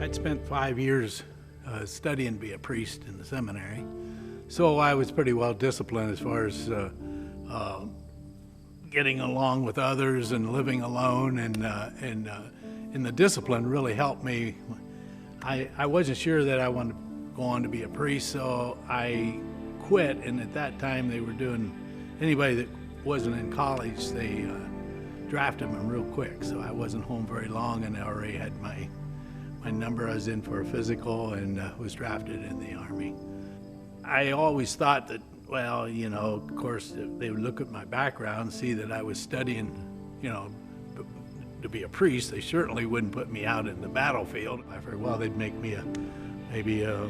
I'd spent 5 years studying to be a priest in the seminary, so I was pretty well disciplined as far as getting along with others and living alone, and the discipline really helped me. I wasn't sure that I wanted to go on to be a priest, so I quit, and at that time they were doing, anybody that wasn't in college, they drafted them real quick, so I wasn't home very long, and I already had my number. I was in for a physical and was drafted in the Army. I always thought that, well, you know, of course, if they would look at my background and see that I was studying, you know, to be a priest, they certainly wouldn't put me out in the battlefield. I figured, well, they'd make me maybe a,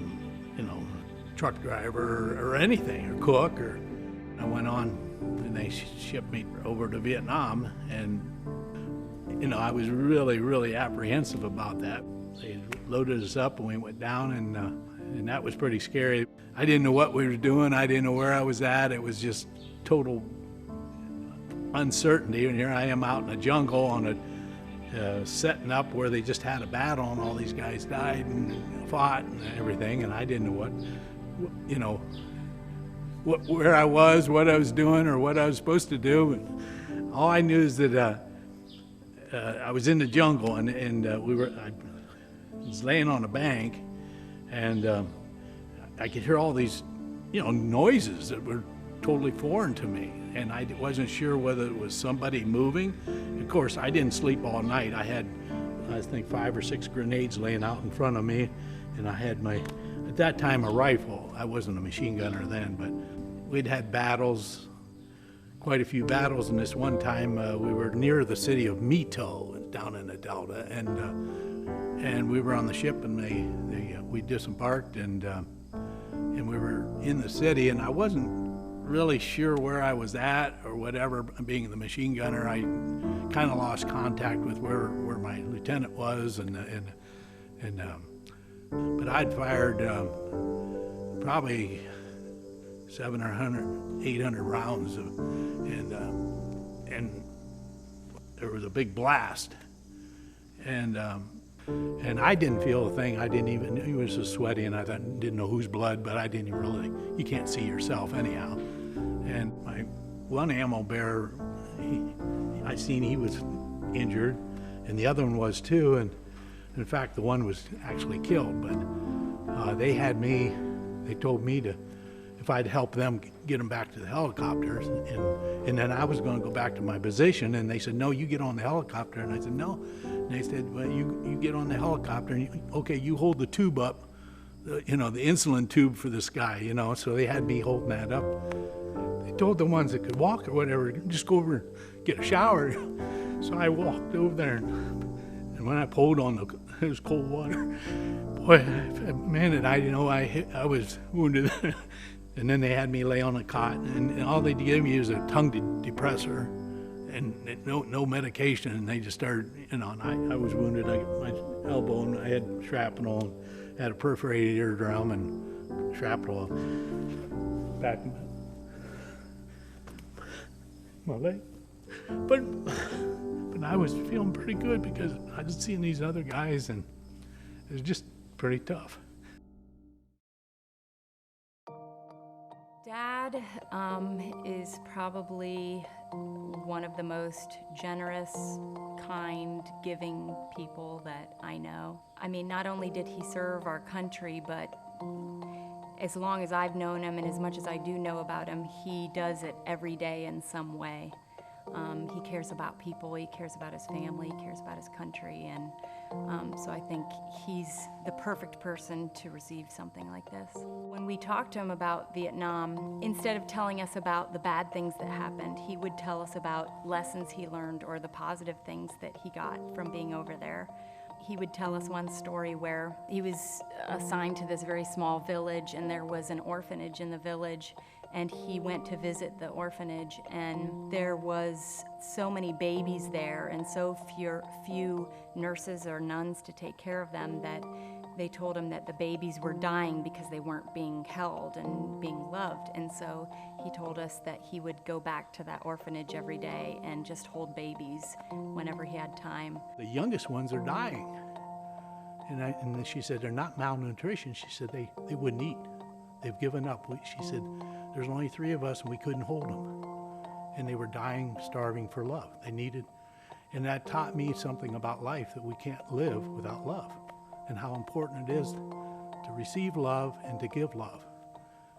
you know, truck driver or anything, or cook, or I went on and they shipped me over to Vietnam, and, you know, I was really, really apprehensive about that. They loaded us up and we went down, and that was pretty scary. I didn't know what we were doing. I didn't know where I was at. It was just total uncertainty. And here I am out in the jungle on a setting up where they just had a battle, and all these guys died and fought and everything. And I didn't know what, you know, where I was, what I was doing, or what I was supposed to do. And all I knew is that I was in the jungle, and I was laying on a bank, and I could hear all these, you know, noises that were totally foreign to me, and I wasn't sure whether it was somebody moving. Of course, I didn't sleep all night. I had, I think, 5 or 6 grenades laying out in front of me, and I had at that time, a rifle. I wasn't a machine gunner then, but we'd had battles, quite a few battles, and this one time we were near the city of Mito down in the Delta, and we were on the ship, and we disembarked, and we were in the city, and I wasn't really sure where I was at or whatever. Being the machine gunner, I kind of lost contact with where my lieutenant was, but I'd fired probably 700 or 800 rounds, and there was a big blast, and I didn't feel a thing. It was so sweaty, and I didn't know whose blood, but I didn't even really, you can't see yourself anyhow. And my one ammo bearer, I seen he was injured, and the other one was too, and in fact the one was actually killed, but they told me if I'd help them get them back to the helicopters, and then I was going to go back to my position, and they said, no, you get on the helicopter, and I said, no. And they said, well, you get on the helicopter, and okay, you hold the tube up, you know, the insulin tube for this guy, you know, so they had me holding that up. They told the ones that could walk or whatever, just go over and get a shower. So I walked over there, and when I pulled on it was cold water. Boy, for a minute, I was wounded. And then they had me lay on a cot, and all they gave me was a tongue depressor and no medication, and they just started, you know, and I was wounded. My elbow, and I had shrapnel, and had a perforated eardrum and shrapnel back in my leg. But I was feeling pretty good because I was seeing these other guys, and it was just pretty tough. Dad is probably one of the most generous, kind, giving people that I know. I mean, not only did he serve our country, but as long as I've known him and as much as I do know about him, he does it every day in some way. He cares about people, he cares about his family, he cares about his country, and so I think he's the perfect person to receive something like this. When we talked to him about Vietnam, instead of telling us about the bad things that happened, he would tell us about lessons he learned or the positive things that he got from being over there. He would tell us one story where he was assigned to this very small village, and there was an orphanage in the village, and he went to visit the orphanage, and there was so many babies there and so few nurses or nuns to take care of them that they told him that the babies were dying because they weren't being held and being loved. And so he told us that he would go back to that orphanage every day and just hold babies whenever he had time. The youngest ones are dying, And then she said, they're not malnutrition. She said, they wouldn't eat. They've given up. She said, there's only 3 of us and we couldn't hold them. And they were dying, starving for love. They needed, and that taught me something about life, that we can't live without love, and how important it is to receive love and to give love.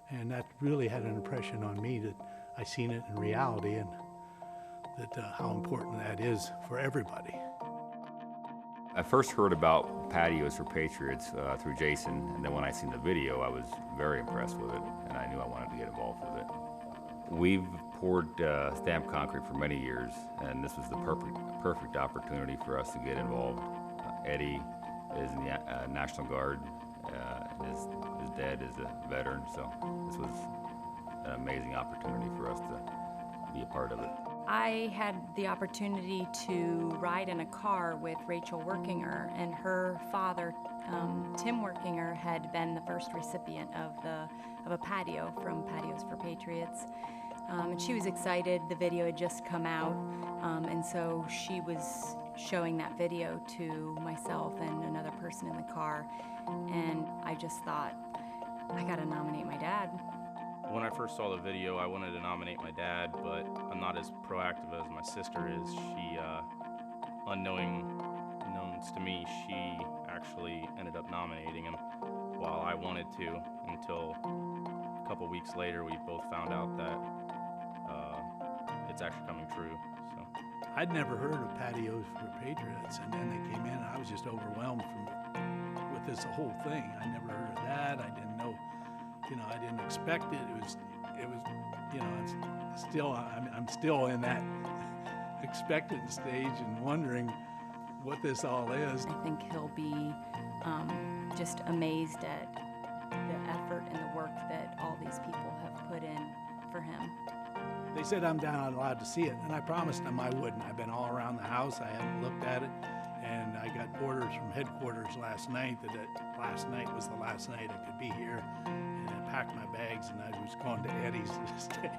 And that really had an impression on me, that I seen it in reality, and that how important that is for everybody. I first heard about Patios for Patriots through Jason, and then when I seen the video, I was very impressed with it, and I knew I wanted to get involved with it. We've poured stamped concrete for many years, and this was the perfect opportunity for us to get involved. Eddie is in the National Guard. His dad is a veteran, so this was an amazing opportunity for us to be a part of it. I had the opportunity to ride in a car with Rachel Workinger, and her father, Tim Workinger, had been the first recipient of a patio from Patios for Patriots. And she was excited. The video had just come out, and so she was showing that video to myself and another person in the car, and I just thought, I gotta nominate my dad. When I first saw the video, I wanted to nominate my dad, but I'm not as proactive as my sister is. She, unknowns to me, she actually ended up nominating him while I wanted to, until a couple weeks later we both found out that it's actually coming true. So I'd never heard of Patios for Patriots, and then they came in and I was just overwhelmed with this whole thing. I never heard of that. I didn't know, I didn't expect it. It was, it's still, I'm still in that expectant stage and wondering what this all is. I think he'll be just amazed at the effort and the work that all these people have put in for him. They said I'm not allowed to see it, and I promised them I wouldn't. I've been all around the house. I haven't looked at it, and I got orders from headquarters last night that last night was the last night I could be here, and I packed my bags and I was going to Eddie's this day.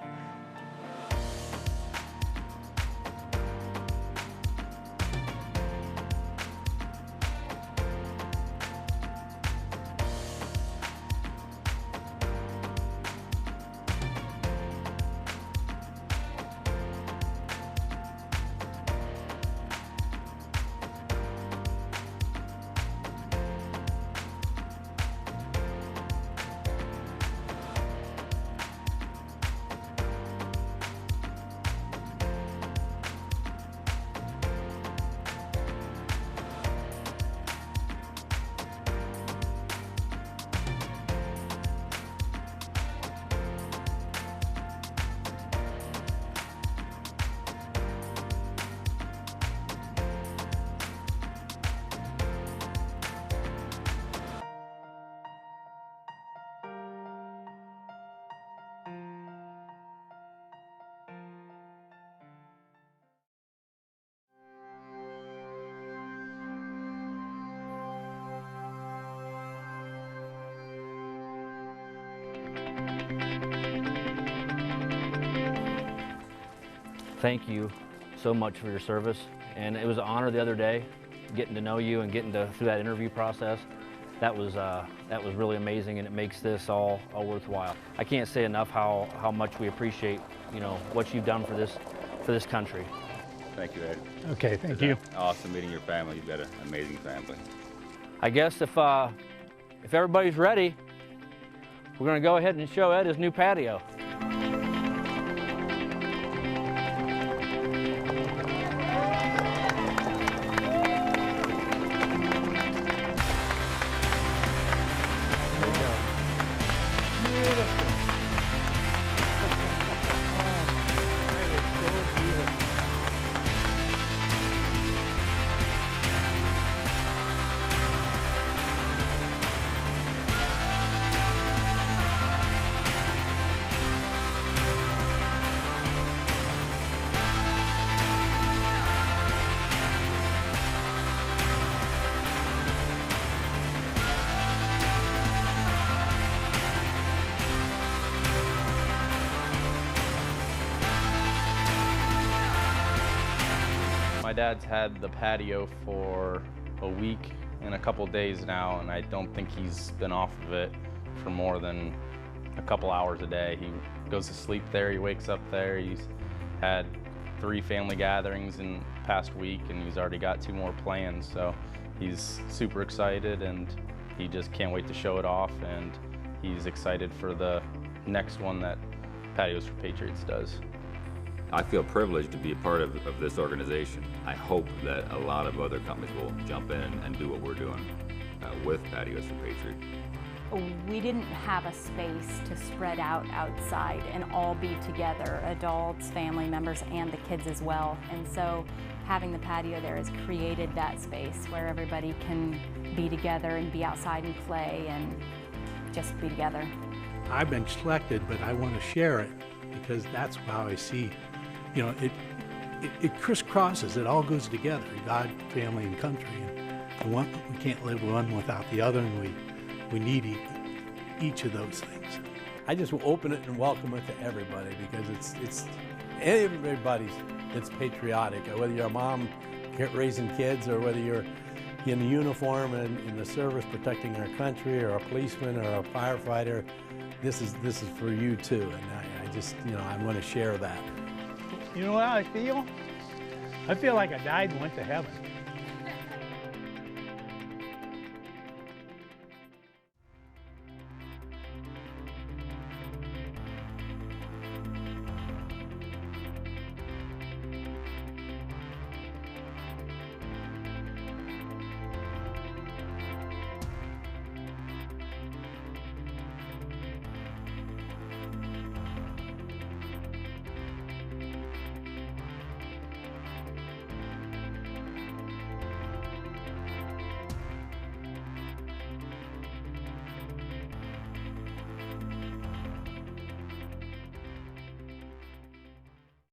Thank you so much for your service, and it was an honor the other day getting to know you and getting through that interview process. That was really amazing, and it makes this all worthwhile. I can't say enough how much we appreciate what you've done for this country. Thank you, Ed. Okay, thank you. Awesome meeting your family. You've got an amazing family. I guess if everybody's ready, we're going to go ahead and show Ed his new patio. my dad's had the patio for a week, in a couple days now, and I don't think he's been off of it for more than a couple hours a day. He goes to sleep there, he wakes up there. He's had 3 family gatherings in the past week, and he's already got 2 more planned, so he's super excited, and he just can't wait to show it off, and he's excited for the next one that Patios for Patriots does. I feel privileged to be a part of this organization. I hope that a lot of other companies will jump in and do what we're doing with Patios for Patriots. We didn't have a space to spread out outside and all be together, adults, family members, and the kids as well. And so having the patio there has created that space where everybody can be together and be outside and play and just be together. I've been selected, but I want to share it because that's how I see, you know, it crisscrosses, it all goes together, God, family, and country. And we can't live one without the other, and we need each of those things. I just will open it and welcome it to everybody because it's everybody's, it's patriotic. Whether you're a mom raising kids or whether you're in uniform and in the service protecting our country, or a policeman or a firefighter, this is for you too. And I just, you know, I want to share that. You know what I feel? I feel like I died and went to heaven.